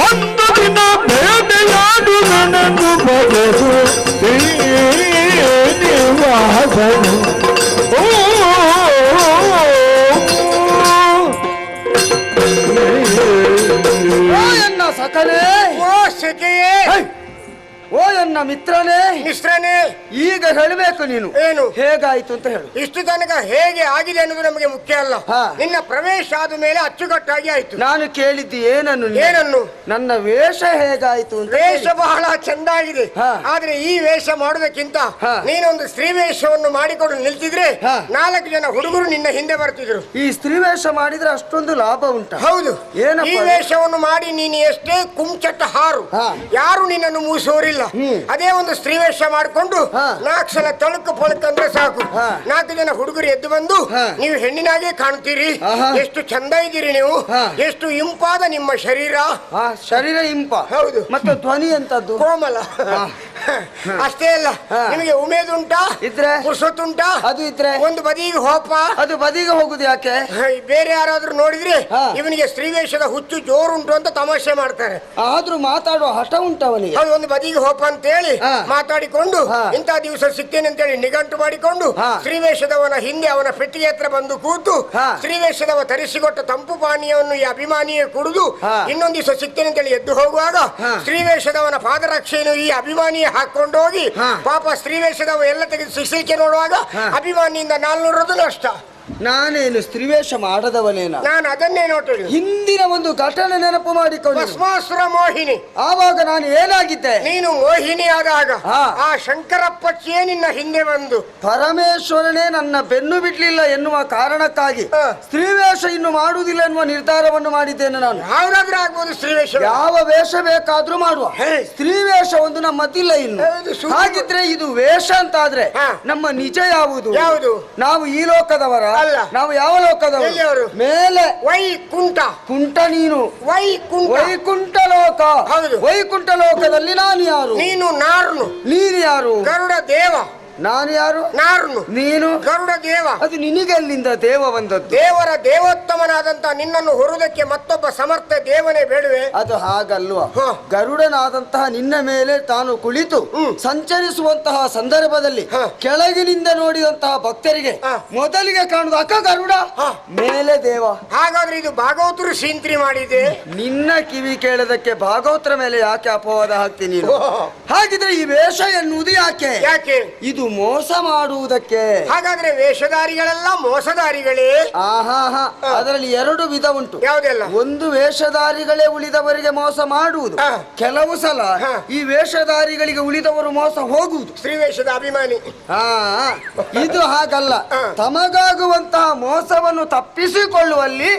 ಒಂದು ದಿನ ಬೇಟೆಯಾಡು ನನಗೂ ಬಗೆದು ವಾಸನು ಎನ್ನ ಸಕಲೇ, ಓ ಸಖಿಯೇ, ಓ ಎನ್ನ ಮಿತ್ರನೇ, ಮಿಶ್ರನೇ, ಈಗ ಹೇಳಬೇಕು ನೀನು. ಏನು ಹೇಗಾಯ್ತು ಅಂತ ಹೇಳು. ಇಷ್ಟು ತನಕ ಹೇಗೆ ಆಗಿದೆ ಅನ್ನೋದು ನಮಗೆ ಮುಖ್ಯ ಅಲ್ಲ. ನಿನ್ನ ಪ್ರವೇಶ ಆದ ಮೇಲೆ ಅಚ್ಚುಕಟ್ಟಾಗಿ ಆಯ್ತು. ನಾನು ಕೇಳಿದ್ದು ಏನನ್ನು? ಏನನ್ನು? ನನ್ನ ವೇಷ ಹೇಗಾಯ್ತು ಅಂತ. ವೇಷ ಬಹಳ ಚಂದ ಆಗಿದೆ. ಆದ್ರೆ ಈ ವೇಷ ಮಾಡೋದಕ್ಕಿಂತ ನೀನೊಂದು ಸ್ತ್ರೀ ವೇಷವನ್ನು ಮಾಡಿಕೊಂಡು ನಿಲ್ತಿದ್ರೆ 4 ಜನ ಹುಡುಗರು ನಿನ್ನ ಹಿಂದೆ ಬರ್ತಿದ್ರು. ಈ ಸ್ತ್ರೀ ವೇಷ ಮಾಡಿದ್ರೆ ಅಷ್ಟೊಂದು ಲಾಭ ಉಂಟ? ಹೌದು. ಏನಪ್ಪ? ಈ ವೇಷವನ್ನು ಮಾಡಿ ನೀನು ಎಷ್ಟೇ ಕುಂಚಟ್ಟ ಹಾರು, ಯಾರು ನಿನ್ನನ್ನು ಮೂಸುವರಿಲ್ಲ. ಅದೇ ಒಂದು ಸ್ತ್ರೀ ವೇಷ ಮಾಡಿಕೊಂಡು 4 ಸಲ ತಳುಕು ಪೊಳಕ್ ಅಂದ್ರೆ ಸಾಕು. 4 ಜನ ಹುಡುಗರು ಎದ್ದು ಬಂದು ನೀವು ಹೆಣ್ಣಿನಾಗೆ ಕಾಣ್ತೀರಿ, ಎಷ್ಟು ಚಂದ ಇದ್ದೀರಿ ನೀವು, ಎಷ್ಟು ಇಂಪಾದ ನಿಮ್ಮ ಶರೀರ. ಶರೀರ ಇಂಪ. ಹೌದು. ಮತ್ತೆ ಧ್ವನಿ ಎಂತದ್ದು? ಕೋಮಲ. ಅಷ್ಟೇ ಅಲ್ಲ, ನಿಮಗೆ ಉಮೇದುಂಟಾ? ಇದ್ರೆ. ಪುರುಷತ್ತುಂಟಾ? ಅದು ಇದ್ರೆ. ಒಂದು ಬದಿಗೆ ಹೋಪ. ಅದು ಬದಿಗೆ ಹೋಗುದು ಯಾಕೆ? ಬೇರೆ ಯಾರಾದ್ರೂ ನೋಡಿದ್ರೆ ಇವನಿಗೆ ಸ್ತ್ರೀ ವೇಷದ ಹುಚ್ಚು ಜೋರುಂಟು ಅಂತ ತಮಾಷೆ ಮಾಡ್ತಾರೆ. ಆದ್ರೂ ಮಾತಾಡುವ ಹಠ ಉಂಟವನಿಗೆ. ಅದು ಒಂದು ಬದಿಗೆ ಹೋಪ ಅಂತೇಳಿ ಮಾತಾಡಿಕೊಂಡು ಇಂಥ ದಿವಸ ಸಿಗ್ತೇನೆ ಅಂತೇಳಿ ನಿಘಂಟು ಮಾಡಿಕೊಂಡು ಸ್ತ್ರೀವೇಷದವನ ಹಿಂದೆ ಅವನ ಪೆಟ್ಟಿಗೆ ಹತ್ರ ಬಂದು ಕೂತು ಸ್ತ್ರೀವೇಷದವ ತರಿಸಿಕೊಟ್ಟ ತಂಪು ಪಾನೀಯವನ್ನು ಈ ಅಭಿಮಾನಿಯೇ ಕುಡಿದು ಇನ್ನೊಂದು ದಿವಸ ಸಿಗ್ತೇನೆ ಅಂತೇಳಿ ಎದ್ದು ಹೋಗುವಾಗ ಸ್ತ್ರೀವೇಷದವನ ಪಾದರಕ್ಷೆಯನ್ನು ಈ ಅಭಿಮಾನಿಯೇ ಹಾಕೊಂಡು ಹೋಗಿ ಪಾಪ ಸ್ತ್ರೀವೇಷದವ ಎಲ್ಲ ತೆಗೆದು ಶಿಕ್ಷಿಕೆ ನೋಡುವಾಗ ಅಭಿಮಾನಿಯಿಂದ 400 ನಷ್ಟ. ನಾನೇನು ಸ್ತ್ರೀವೇಷ ಮಾಡದವನೇನ? ನಾನು ಅದನ್ನೇ ನೋಡಿದೆ. ಹಿಂದಿನ ಒಂದು ಘಟನೆ ನೆನಪು ಮಾಡಿಕೊಂಡು. ಭಸ್ಮಾಸುರ ಮೋಹಿನಿ. ಆವಾಗ ನಾನು ಏನಾಗಿದ್ದೆ? ನೀನು ಮೋಹಿನಿ ಆದಾಗ ಆ ಶಂಕರಪ್ಪಚ್ಚಿಯೇ ನಿನ್ನ ಹಿಂದೆ ಬಂದು ಪರಮೇಶ್ವರನೇ ನನ್ನ ಬೆನ್ನು ಬಿಡ್ಲಿಲ್ಲ ಎನ್ನುವ ಕಾರಣಕ್ಕಾಗಿ ಸ್ತ್ರೀವೇಷ ಇನ್ನು ಮಾಡುವುದಿಲ್ಲ ಎನ್ನುವ ನಿರ್ಧಾರವನ್ನು ಮಾಡಿದ್ದೇನೆ ನಾನು. ಯಾವ್ದಾದ್ರೂ ಆಗ್ಬೋದು ಸ್ತ್ರೀವೇಷ. ಯಾವ ವೇಷ ಬೇಕಾದ್ರೂ ಮಾಡುವ. ಸ್ತ್ರೀವೇಷ ಒಂದು ನಮ್ಮದಿಲ್ಲ ಇನ್ನು. ಹಾಗಿದ್ರೆ ಇದು ವೇಷ ಅಂತಾದ್ರೆ ನಮ್ಮ ನಿಜ ಯಾವುದು? ಯಾವುದು? ನಾವು ಈ ಲೋಕದವರ ಅಲ್ಲ. ನಾವು ಯಾವ ಲೋಕದವರು? ಮೇಲೆ ವೈಕುಂಠ. ಕುಂಠ ನೀನು. ವೈಕುಂಠ. ವೈಕುಂಠ ಲೋಕ. ಹೌದು. ವೈಕುಂಠ ಲೋಕದಲ್ಲಿ ನಾನು ಯಾರು? ನೀನು ನಾರ್ನು. ನೀನು ಯಾರು? ಗರುಡ ದೇವ. ನಾನು ಯಾರು? ನಾರ್ನು. ನೀನು ಗರುಡ ದೇವ. ಅದು ನಿನಗೆಲ್ಲಿಂದ ದೇವ ಬಂದದ್ದು? ದೇವರ ದೇವೋತ್ತಮನಾದಂತ ನಿನ್ನನ್ನು ಹೊರುವುದಕ್ಕೆ ಮತ್ತೊಬ್ಬ ಸಮರ್ಥ ದೇವನೇ ಬೇಡವೆ? ಅದು ಹಾಗಲ್ವಾ? ಗರುಡನಾದಂತಹ ನಿನ್ನ ಮೇಲೆ ತಾನು ಕುಳಿತು ಸಂಚರಿಸುವಂತಹ ಸಂದರ್ಭದಲ್ಲಿ ಕೆಳಗಿನಿಂದ ನೋಡಿದಂತಹ ಭಕ್ತರಿಗೆ ಮೊದಲಿಗೆ ಕಾಣುದು ಅಕ್ಕ ಗರುಡ, ಮೇಲೆ ದೇವ. ಹಾಗಾದ್ರೆ ಇದು ಭಾಗವತರು ಸೀಂತ್ರಿ ಮಾಡಿದೆ. ನಿನ್ನ ಕಿವಿ ಕೇಳದಕ್ಕೆ ಭಾಗವತರ ಮೇಲೆ ಯಾಕೆ ಅಪವಾದ ಹಾಕ್ತೀನಿ? ಹಾಗಿದ್ರೆ ಈ ವೇಷ ಎನ್ನುವುದು ಯಾಕೆ? ಯಾಕೆ? ಇದು ಮೋಸ ಮಾಡುವುದಕ್ಕೆ. ಹಾಗಾದ್ರೆ ವೇಷಧಾರಿಗಳೆಲ್ಲ ಮೋಸಧಾರಿಗಳೇ? ಅದರಲ್ಲಿ 2 ವಿಧ ಉಂಟು. ಯಾವುದೆಲ್ಲ? ಒಂದು ವೇಷಧಾರಿಗಳೇ ಉಳಿದವರಿಗೆ ಮೋಸ ಮಾಡುವುದು. ಕೆಲವು ಸಲ ಈ ವೇಷಧಾರಿಗಳಿಗೆ ಉಳಿದವರು ಮೋಸ ಹೋಗುವುದು. ಸ್ತ್ರೀವೇಷದ ಅಭಿಮಾನಿ. ಇದು ಹಾಗಲ್ಲ. ತಮಗಾಗುವಂತಹ ಮೋಸವನ್ನು ತಪ್ಪಿಸಿಕೊಳ್ಳುವಲ್ಲಿ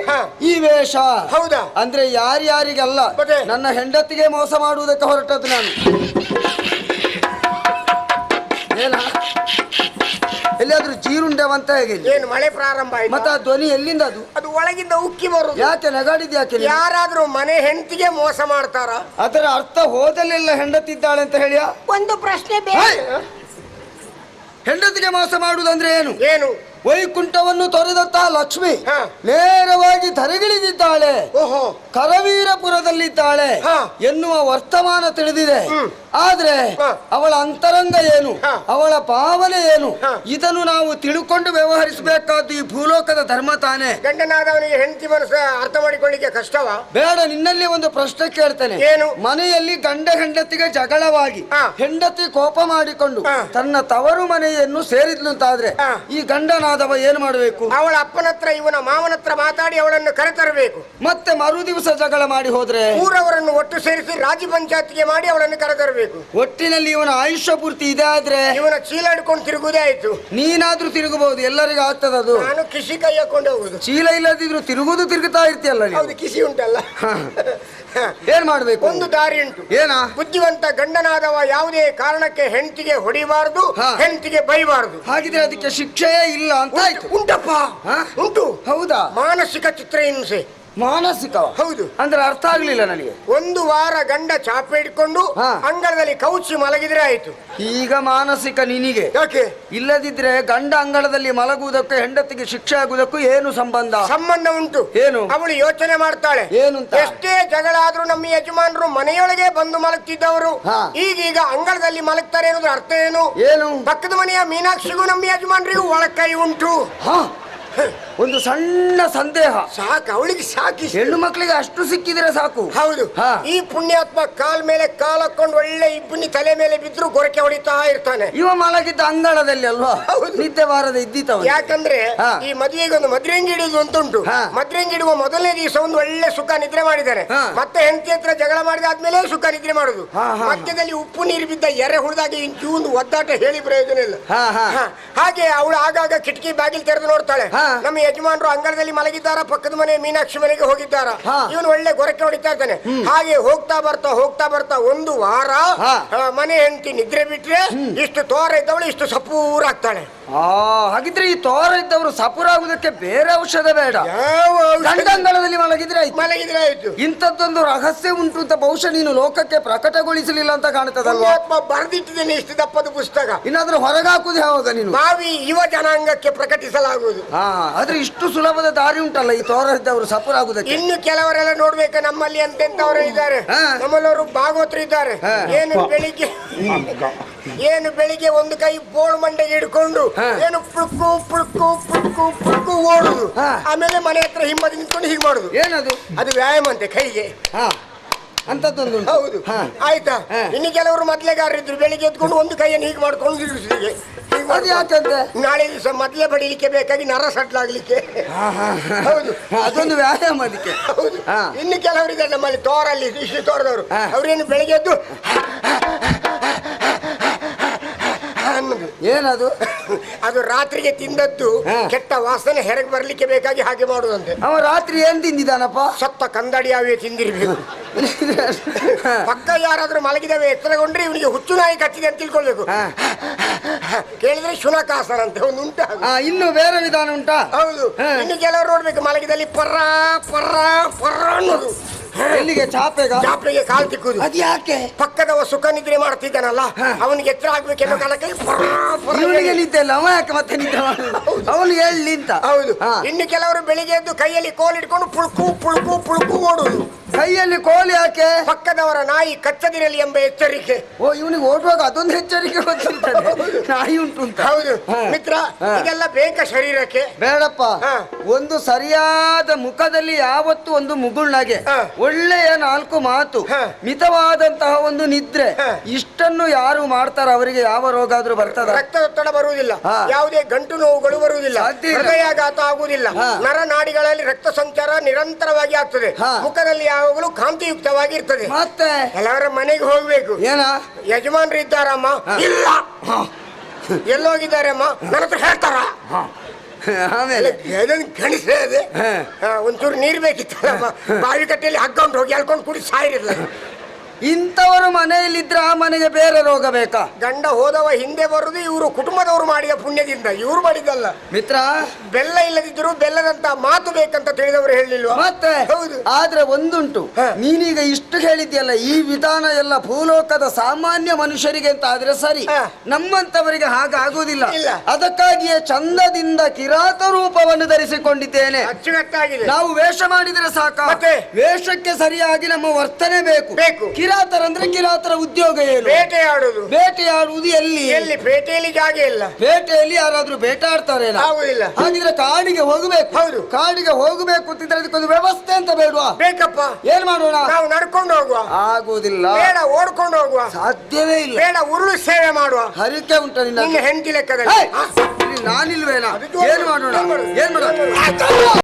ಈ ವೇಷ. ಹೌದಾ? ಅಂದ್ರೆ ಯಾರ್ಯಾರಿಗಲ್ಲ. ನನ್ನ ಹೆಂಡತಿಗೆ ಮೋಸ ಮಾಡುವುದಕ್ಕೆ ಹೊರಟದ್ದು ನಾನು. ಎಲ್ಲಿಯಾದ್ರೂ ಜೀರುಂಡೆವಂತ ಹೇಗೆ? ಏನು ಮಳೆ ಪ್ರಾರಂಭ ಆಯ್ತು? ಮತ್ತೆ ಆ ಧ್ವನಿ ಎಲ್ಲಿಂದ? ಅದು ಒಳಗಿಂದ ಉಕ್ಕಿ ಬರುದು. ಯಾಕೆ ನಗಾಡಿದ್ ಯಾಕೆ? ಯಾರಾದ್ರೂ ಮನೆ ಹೆಂಡತಿಗೆ ಮೋಸ ಮಾಡ್ತಾರ? ಅದರ ಅರ್ಥ ಹೋದಲ್ಲೆಲ್ಲ ಹೆಂಡತಿದ್ದಾಳೆ ಅಂತ ಹೇಳಿಯ? ಒಂದು ಪ್ರಶ್ನೆ. ಹೆಂಡತಿಗೆ ಮೋಸ ಮಾಡುವುದಂದ್ರೆ ಏನು? ಏನು? ವೈಕುಂಠವನ್ನು ತೊರೆದಂತಹ ಲಕ್ಷ್ಮಿ ನೇರವಾಗಿ ಧರೆಗಿಳಿದಿದ್ದಾಳೆ, ಕರವೀರಪುರದಲ್ಲಿದ್ದಾಳೆ ಎನ್ನುವ ವರ್ತಮಾನ ತಿಳಿದಿದೆ. ಆದ್ರೆ ಅವಳ ಅಂತರಂಗ ಏನು, ಅವಳ ಭಾವನೆ ಏನು, ಇದನ್ನು ನಾವು ತಿಳ್ಕೊಂಡು ವ್ಯವಹರಿಸಬೇಕಾದ್ದು ಈ ಭೂಲೋಕದ ಧರ್ಮ ತಾನೆ. ಗಂಡನಾದವನಿಗೆ ಹೆಂಡತಿ ಮನಸ್ಸು ಅರ್ಥ ಮಾಡಿಕೊಳ್ಳಿಕ್ಕೆ ಕಷ್ಟವಾ? ಬೇಡ, ನಿನ್ನಲ್ಲಿ ಒಂದು ಪ್ರಶ್ನೆ ಕೇಳ್ತೇನೆ. ಏನು? ಮನೆಯಲ್ಲಿ ಗಂಡ ಹೆಂಡತಿಗೆ ಜಗಳವಾಗಿ ಹೆಂಡತಿ ಕೋಪ ಮಾಡಿಕೊಂಡು ತನ್ನ ತವರು ಮನೆಯನ್ನು ಸೇರಿದ್ಲು ಅಂತಾದ್ರೆ ಈ ಗಂಡನಾದವ ಏನು ಮಾಡಬೇಕು? ಅವಳ ಅಪ್ಪನ ಹತ್ರ ಇವನ ಮಾವನ ಹತ್ರ ಮಾತಾಡಿ ಅವಳನ್ನು ಕರೆತರಬೇಕು. ಮತ್ತೆ ಮರು ದಿವಸ ಜಗಳ ಮಾಡಿ ಹೋದ್ರೆ ಊರವರನ್ನು ಒಟ್ಟು ಸೇರಿಸಿ ರಾಜ್ಯ ಪಂಚಾಯತ್ಗೆ ಮಾಡಿ ಅವಳನ್ನು ಕರೆತರಬೇಕು. ಒಟ್ಟಿನಲ್ಲಿ ಇವನ ಆಯುಷ್ಯ ಪೂರ್ತಿ ಇದೆ. ಆದ್ರೆ ಇವನ ಚೀಲ ಹಿಡ್ಕೊಂಡು ತಿರುಗುದೇ ಆಯ್ತು. ನೀನಾದ್ರೂ ತಿರುಗಬಹುದು, ಎಲ್ಲರಿಗೂ ಆಗ್ತದದು. ನಾನು ಕಿಸಿ ಕೈ ಹಾಕೊಂಡು ಹೋಗುದು. ಚೀಲ ಇಲ್ಲದಿದ್ರು ತಿರುಗುದು ತಿರುಗುತ್ತಾ ಇರ್ತೀಯಲ್ಲ. ಹೌದು, ಕಿಸಿ ಉಂಟಲ್ಲ. ಏನ್ ಮಾಡ್ಬೇಕು? ಒಂದು ದಾರಿ ಉಂಟು. ಏನ? ಬುದ್ಧಿವಂತ ಗಂಡನಾದವ ಯಾವುದೇ ಕಾರಣಕ್ಕೆ ಹೆಂಡತಿಗೆ ಹೊಡಿಬಾರ್ದು, ಹೆಂಡತಿಗೆ ಬೈಬಾರ್ದು. ಹಾಗಿದ್ರೆ ಅದಕ್ಕೆ ಶಿಕ್ಷೆಯೇ ಇಲ್ಲ ಅಂತ ಆಯ್ತು. ಉಂಟಪ್ಪ, ಉಂಟು. ಹೌದಾ? ಮಾನಸಿಕ ಚಿತ್ರಹಿಂಸೆ. ಮಾನಸಿಕ ಹೌದು. ಅಂದ್ರೆ ಅರ್ಥ ಆಗ್ಲಿಲ್ಲ ನನಗೆ. ಒಂದು ವಾರ ಗಂಡ ಚಾಪೆ ಹಿಡ್ಕೊಂಡು ಹಾ. ಅಂಗಳದಲ್ಲಿ ಕೌಚಿ ಮಲಗಿದ್ರೆ ಆಯ್ತು. ಈಗ ಮಾನಸಿಕ ನಿನಗೆ. ಯಾಕೆ? ಇಲ್ಲದಿದ್ರೆ ಗಂಡ ಅಂಗಳದಲ್ಲಿ ಮಲಗುವುದಕ್ಕೂ ಹೆಂಡತಿಗೆ ಶಿಕ್ಷೆ ಆಗುವುದಕ್ಕೂ ಏನು ಸಂಬಂಧ? ಸಂಬಂಧ ಉಂಟು. ಏನು? ಅವಳು ಯೋಚನೆ ಮಾಡ್ತಾಳೆ, ಏನಂತ? ಎಷ್ಟೇ ಜಗಳ ಆದ್ರೂ ನಮ್ಮ ಯಜಮಾನರು ಮನೆಯೊಳಗೆ ಬಂದು ಮಲಗ್ತಿದ್ದವರು ಹಾ. ಈಗೀಗ ಅಂಗಳದಲ್ಲಿ ಮಲಗ್ತಾರೆ ಅನ್ನೋದ್ರ ಅರ್ಥ ಏನು? ಏನು? ಪಕ್ಕದ ಮನೆಯ ಮೀನಾಕ್ಷಿಗೂ ನಮ್ಮ ಯಜಮಾನರಿಗೂ ಒಳಕೈ ಉಂಟು. ಹಾ, ಒಂದು ಸಣ್ಣ ಸಂದೇಹ. ಸಾಕು, ಅವಳಿಗೆ ಸಾಕಿ. ಹೆಣ್ಣು ಮಕ್ಕಳಿಗೆ ಅಷ್ಟು ಸಿಕ್ಕಿದ್ರೆ ಸಾಕು. ಹೌದು. ಹಾ. ಈ ಪುಣ್ಯಾತ್ಮ ಕಾಲ್ ಮೇಲೆ ಕಾಲ್ ಹಾಕೊಂಡು ಒಳ್ಳೆ ಇಬ್ಬನಿ ತಲೆ ಮೇಲೆ ಬಿದ್ರು ಗೊರಕೆ ಹೊಡಿತಾ ಇರ್ತಾನೆ. ಇವ ಮಲಗಿದ್ದ ಅಂಗಳದಲ್ಲಿ ಅಲ್ವಾ? ಹೌದು. ನಿದ್ದೆ ಬಾರದೆ ಇದ್ದಿತ್ತವ. ಯಾಕಂದ್ರೆ ಹಾ. ಈ ಮದುವೆಗೆ ಒಂದು ಮದ್ರೆಂಗಿ ಇಡುದು ಅಂತ ಉಂಟು. ಹಾ. ಮದ್ರೆಂಗಿ ಇಡುವ ಮೊದಲನೇ ದಿವಸ ಒಂದು ಒಳ್ಳೆ ಸುಖ ನಿದ್ರೆ ಮಾಡಿದ್ದಾರೆ. ಹಾ. ಮತ್ತೆ ಹೆಂಡತಿ ಹತ್ರ ಜಗಳ ಮಾಡಿದಾದ್ಮೇಲೆ ಸುಖ ನಿದ್ರೆ ಮಾಡುದು. ಹಾ, ಹಾ. ಮಧ್ಯದಲ್ಲಿ ಉಪ್ಪು ನೀರು ಬಿದ್ದ ಎರೆ ಹುಳಿದಾಗ ಇಂಚೂಂದು ಒದ್ದಾಟ ಹೇಳಿ ಪ್ರಯೋಜನ ಇಲ್ಲ. ಹಾ, ಹಾ. ಹಾ. ಹಾಗೆ ಅವಳು ಆಗಾಗ ಕಿಟಕಿ ಬಾಗಿಲು ತೆರೆದು ನೋಡ್ತಾಳೆ. ಹಾ. ನಮ್ಮ ಯಜಮಾನರು ಅಂಗಳದಲ್ಲಿ ಮಲಗಿದ್ದಾರ, ಪಕ್ಕದ ಮನೆ ಮೀನಾಕ್ಷಿ ಮನೆಗೆ ಹೋಗಿದ್ದಾರ. ಹಾ. ಇವನು ಒಳ್ಳೆ ಗೊರಕೆ ಹೊಡಿತಾ ಇದ್ದಾನೆ. ಹಾಗೆ ಹೋಗ್ತಾ ಬರ್ತಾ ಒಂದು ವಾರ ಹಾ. ಮನೆ ಹೆಂಡತಿ ನಿದ್ರೆ ಬಿಟ್ರೆ ಇಷ್ಟು ತೋರ ಇದ್ದವಳು ಇಷ್ಟು ಸಪೂರ ಆಗ್ತಾಳೆ. ಹಾಗಿದ್ರೆ ಈ ತೋರ ಇದ್ದವರು ಸಪುರಾಗುವುದಕ್ಕೆ ಬೇರೆ ಔಷಧ ಬೇಡ. ಯಾವ ಗಂಡ ಅಂಗಳದಲ್ಲಿ ಮಲಗಿದ್ರೆ ಆಯ್ತು. ಮಲಗಿದ್ರೆ ಆಯ್ತು. ಇಂಥದ್ದೊಂದು ರಹಸ್ಯ ಉಂಟು ಅಂತ ಬಹುಶಃ ನೀನು ಲೋಕಕ್ಕೆ ಪ್ರಕಟಗೊಳಿಸಲಿಲ್ಲ ಅಂತ ಕಾಣ್ತದಲ್ವಾ? ಬರ್ದಿಟ್ಟಿದ್ದೇನೆ ಇಷ್ಟು ದಪ್ಪದ ಪುಸ್ತಕ. ಇನ್ನಾದ್ರೂ ಹೊರಗಾಕುದು ಯಾವಾಗ ನೀನು? ಭಾವಿ ಯುವ ಜನಾಂಗಕ್ಕೆ ಪ್ರಕಟಿಸಲಾಗುವುದು. ಆದ್ರೆ ಇಷ್ಟು ಸುಲಭದ ದಾರಿ ಉಂಟಲ್ಲ ಈ ತೋರ ಇದ್ದವರು ಸಪುರಾಗುವುದಕ್ಕೆ? ಇನ್ನು ಕೆಲವರೆಲ್ಲ ನೋಡ್ಬೇಕು, ನಮ್ಮಲ್ಲಿ ಎಂತೆಂತವರು ಇದ್ದಾರೆ. ಹಾ. ನಮ್ಮಲ್ಲವರು ಭಾಗವತರು ಇದ್ದಾರೆ. ಹಾ. ಏನು ಬೆಳಿಗ್ಗೆ ಒಂದು ಕೈ ಬೋಳ್ ಮಂಡೆಗೆ ಹಿಡ್ಕೊಂಡು ಹಾ. ಏನು ಪುಳ್ಕು ಪುಳ್ಕು ಪುಳ್ಕು ಪುಳ್ಕು ಓಡುದು. ಹಾ. ಆಮೇಲೆ ಮನೆ ಹತ್ರ ಹಿಂಬದಿ ನಿಂತ್ಕೊಂಡು ಹೀಗೆ ಮಾಡುದು. ಏನದು? ಅದು ವ್ಯಾಯಾಮ ಅಂತೆ ಕೈಗೆ. ಅಂತದ್ದೊಂದು ಉಂಟು. ಹೌದು. ಹಾ. ಆಯ್ತಾ? ಹಾ. ಇನ್ನು ಕೆಲವರು ಮೊದ್ಲೆಗಾರರಿದ್ರು, ಬೆಳಿಗ್ಗೆ ಎತ್ಕೊಂಡು ಒಂದು ಕೈಯನ್ನು ಹೀಗೆ ಮಾಡ್ಕೊಂಡು ತಿರುಗಿಸಿಗೆ. ಅದು ಯಾಕಂತೆ? ನಾಳೆ ದಿವಸ ಮೊದಲೇ ಬಡಿಲಿಕ್ಕೆ ಬೇಕಾಗಿ ನರ ಸಟ್ಲಾಗ್ಲಿಕ್ಕೆ. ಹೌದು. ಅದೊಂದು ವ್ಯಾಯಾಮ ಅದಕ್ಕೆ. ಹೌದು. ಹಾ. ಇನ್ನು ಕೆಲವರಿದ್ದಾರೆ ನಮ್ಮಲ್ಲಿ ತೋರಲ್ಲಿ ಇಷ್ಟು ತೋರದವರು. ಹಾ. ಅವ್ರೇನು ಬೆಳಿಗ್ಗೆ ಎದ್ದು ಅನ್ನೋದು. ಏನದು? ಅದು ರಾತ್ರಿಗೆ ತಿಂದದ್ದು ಹಾ. ಕೆಟ್ಟ ವಾಸನೆ ಹೊರಗೆ ಬರ್ಲಿಕ್ಕೆ ಬೇಕಾಗಿ ಹಾಗೆ ಮಾಡುದಂತೆ. ಅವ ರಾತ್ರಿ ಏನ್ ತಿಂದಿದ್ದಾನಪ್ಪ? ಸತ್ತ ಕಂದಡಿ ಯಾವೇ ತಿಂದಿರ್ಬೇಕು. ಪಕ್ಕ ಯಾರಾದ್ರೂ ಮಲಗಿದವೆ ಎತ್ತರಗೊಂಡ್ರೆ ಇವನಿಗೆ ಹುಚ್ಚು ನಾಯಿ ಕಚ್ಚಿದೆ ಅಂತ ತಿಳ್ಕೊಳ್ಬೇಕು. ಹಾ. ಕೇಳಿದ್ರೆ ಶುನಕಾಸನ ಅಂತ ಒಂದು ಉಂಟ. ಇನ್ನು ಬೇರೆ ವಿಧಾನ ಉಂಟಾ? ಹೌದು. ಹಾ. ಇನ್ನು ಕೆಲವರು ನೋಡ್ಬೇಕು, ಮಲಗಿದಲ್ಲಿ ಪರ್ರ ಪರ್ರ ಪರ್ರ ಅನ್ನೋದು. ಎಲ್ಲಿಗೆ? ಚಾಪೆಗ? ಚಾಪೆಗೆ ಕಾಲ್ ತಿಕ್ಕುದು. ಅದು ಯಾಕೆ? ಪಕ್ಕದವ ಸುಖ ನಿದ್ರೆ ಮಾಡ್ತಿದ್ದಾನಲ್ಲ, ಹಾ. ಅವನಿಗೆ ಎಚ್ಚರ ಆಗ್ಬೇಕೆನ್ನೋ ಕಾಲಕ್ಕೆ ಪರ್ರ ಪರ್ರ. ಇವನಿಗೆ ನಿದ್ದೆ ಇಲ್ಲ, ಅವ ಯಾಕೆ ಮತ್ತೆ ನಿದ್ದೆ ಮಾಡುದು? ಅವನು ಹೇಳಿ ಅಂತ. ಹೌದು. ಹಾ. ಇನ್ನು ಕೆಲವರು ಬೆಳಿಗ್ಗೆ ಎದ್ದು ಕೈಯಲ್ಲಿ ಕೋಲ್ ಇಟ್ಕೊಂಡು ಪುಳ್ಕು ಪುಳ್ಕು ಪುಳ್ಕು ಓಡುದು. ಕೈಯಲ್ಲಿ ಕೋಲಿ ಯಾಕೆ? ಪಕ್ಕದವರ ನಾಯಿ ಕಚ್ಚದಿರಲಿ ಎಂಬ ಎಚ್ಚರಿಕೆ. ಇವನಿಗೆ ಓಡುವಾಗ ಅದೊಂದು ಎಚ್ಚರಿಕೆ ಗೊತ್ತಿರ್ತದೆ, ನಾಯಿ ಉಂಟು ಅಂತ. ಹೌದು. ಹಾ. ಮಿತ್ರ, ಹಾ. ಇದೆಲ್ಲ ಬೇಕಾ ಶರೀರಕ್ಕೆ? ಬೇಡಪ್ಪ. ಹಾ. ಒಂದು ಸರಿಯಾದ ಮುಖದಲ್ಲಿ ಯಾವತ್ತು ಒಂದು ಮುಗುಳ್ನಗೆ, ಹಾ. ಒಳ್ಳೆಯ ನಾಲ್ಕು ಮಾತು, ಹಾ. ಮಿತವಾದಂತಹ ಒಂದು ನಿದ್ರೆ, ಹಾ. ಇಷ್ಟನ್ನು ಯಾರು ಮಾಡ್ತಾರ ಅವರಿಗೆ ಯಾವ ರೋಗ ಆದ್ರೂ ಬರ್ತದ? ರಕ್ತದೊತ್ತಡ ಬರುವುದಿಲ್ಲ. ಹಾ. ಯಾವುದೇ ಗಂಟು ನೋವುಗಳು ಬರುವುದಿಲ್ಲ. ಸಾಧ್ಯ ಇಲ್ಲ. ಹೃದಯಾಘಾತ ಆಗುವುದಿಲ್ಲ. ಹಾ. ನರನಾಡಿಗಳಲ್ಲಿ ರಕ್ತ ಸಂಚಾರ ನಿರಂತರವಾಗಿ ಆಗ್ತದೆ. ಹಾ. ಮುಖದಲ್ಲಿ ಯಾವಾಗಲೂ ಕಾಂತಿಯುಕ್ತವಾಗಿ ಇರ್ತದೆ. ಮತ್ತೆ ಎಲ್ಲರ ಮನೆಗೆ ಹೋಗ್ಬೇಕು. ಏನ? ಯಜಮಾನ್ರು ಇದ್ದಾರಮ್ಮ? ಇಲ್ಲ. ಎಲ್ಲೋಗಿದ್ದಾರೆ ಅಮ್ಮ? ನನ್ನ ಹತ್ರ ಹೇಳ್ತಾರ? ಆಮೇಲೆ ಗಣಿಸೇ ಅದೇ. ಹಾ. ಒಂಚೂರು ನೀರು ಬೇಕಿತ್ತಲ್ಲಮ್ಮ, ಬಾವಿ ಕಟ್ಟೆಯಲ್ಲಿ ಹಗ್ಗೊಂಡು ಹೋಗಿ ಅಲ್ಕೊಂಡು ಕುಡಿ ಸಾಯಿರಲ್ಲ. ಇಂಥವರು ಮನೆಯಲ್ಲಿದ್ರೆ ಆ ಮನೆಗೆ ಬೇರೆ ರೋಗ ಬೇಕಾ? ಗಂಡ ಹೋದವ ಹಿಂದೆ ಬರುದು ಇವರು ಕುಟುಂಬದವರು ಮಾಡಿದ ಪುಣ್ಯದಿಂದ, ಇವ್ರು ಮಾಡಿದ್ದಲ್ಲ. ಮಿತ್ರ, ಬೆಲ್ಲ ಇಲ್ಲದಿದ್ರು ಬೆಲ್ಲದಂತ ಮಾತು ಬೇಕಂತ ತಿಳಿದವರು ಹೇಳಿಲ್ವಾ? ಮತ್ತೆ ಹೌದು. ಆದ್ರೆ ಒಂದುಂಟು, ಹಾ. ನೀನೀಗ ಇಷ್ಟು ಹೇಳಿದ್ಯಲ್ಲ, ಈ ವಿಧಾನ ಎಲ್ಲ ಭೂಲೋಕದ ಸಾಮಾನ್ಯ ಮನುಷ್ಯರಿಗೆ ಅಂತ ಆದ್ರೆ ಸರಿ, ಹಾ. ನಮ್ಮಂತವರಿಗೆ ಹಾಗಾಗುವುದಿಲ್ಲ. ಇಲ್ಲ. ಅದಕ್ಕಾಗಿಯೇ ಚಂದದಿಂದ ಕಿರಾತ ರೂಪವನ್ನು ಧರಿಸಿಕೊಂಡಿದ್ದೇನೆ. ಅಚ್ಚುಕಟ್ಟಾಗಿದೆ. ನಾವು ವೇಷ ಮಾಡಿದ್ರೆ ಸಾಕ? ಮತ್ತೆ? ವೇಷಕ್ಕೆ ಸರಿಯಾಗಿ ನಮ್ಮ ವರ್ತನೆ ಬೇಕು. ಕಿರಾತರಂದ್ರೆ ಕಿರಾತರ ಉದ್ಯೋಗ ಏನು? ಬೇಟೆಯಾಡುದು. ಬೇಟೆಯಾಡುವುದು ಎಲ್ಲಿ? ಎಲ್ಲಿ? ಪೇಟೆಯಲ್ಲಿ ಜಾಗ ಇಲ್ಲ. ಬೇಟೆಯಲ್ಲಿ ಯಾರಾದ್ರೂ ಬೇಟಾಡ್ತಾರೆ? ಆಗುದಿಲ್ಲ. ಹಾಗಿದ್ರೆ ಕಾಡಿಗೆ ಹೋಗಬೇಕು. ಹೌದು. ಕಾಡಿಗೆ ಹೋಗಬೇಕು ಅಂತಿದ್ರೆ ಅದಕ್ಕೊಂದು ವ್ಯವಸ್ಥೆ ಅಂತ ಬೇಡವಾ? ಬೇಕಪ್ಪ. ಏನ್ ಮಾಡೋಣ? ನಾವು ನಡ್ಕೊಂಡು ಹೋಗುವ? ಆಗುವುದಿಲ್ಲ. ಬೇಡ, ಓಡ್ಕೊಂಡು ಹೋಗುವ? ಸಾಧ್ಯವೇ ಇಲ್ಲ. ಬೇಡ, ಉರುಳು ಸೇವೆ ಮಾಡುವ? ಹರಿಕೆ ಉಂಟ ನಿನ್ನ ಹೆಂಡತಿ ಲೆಕ್ಕದಲ್ಲಿ? ನಾನಿಲ್ವೇನಾ? ಏನ್ ಮಾಡೋಣ? ಏನ್ ಮಾಡೋಣ?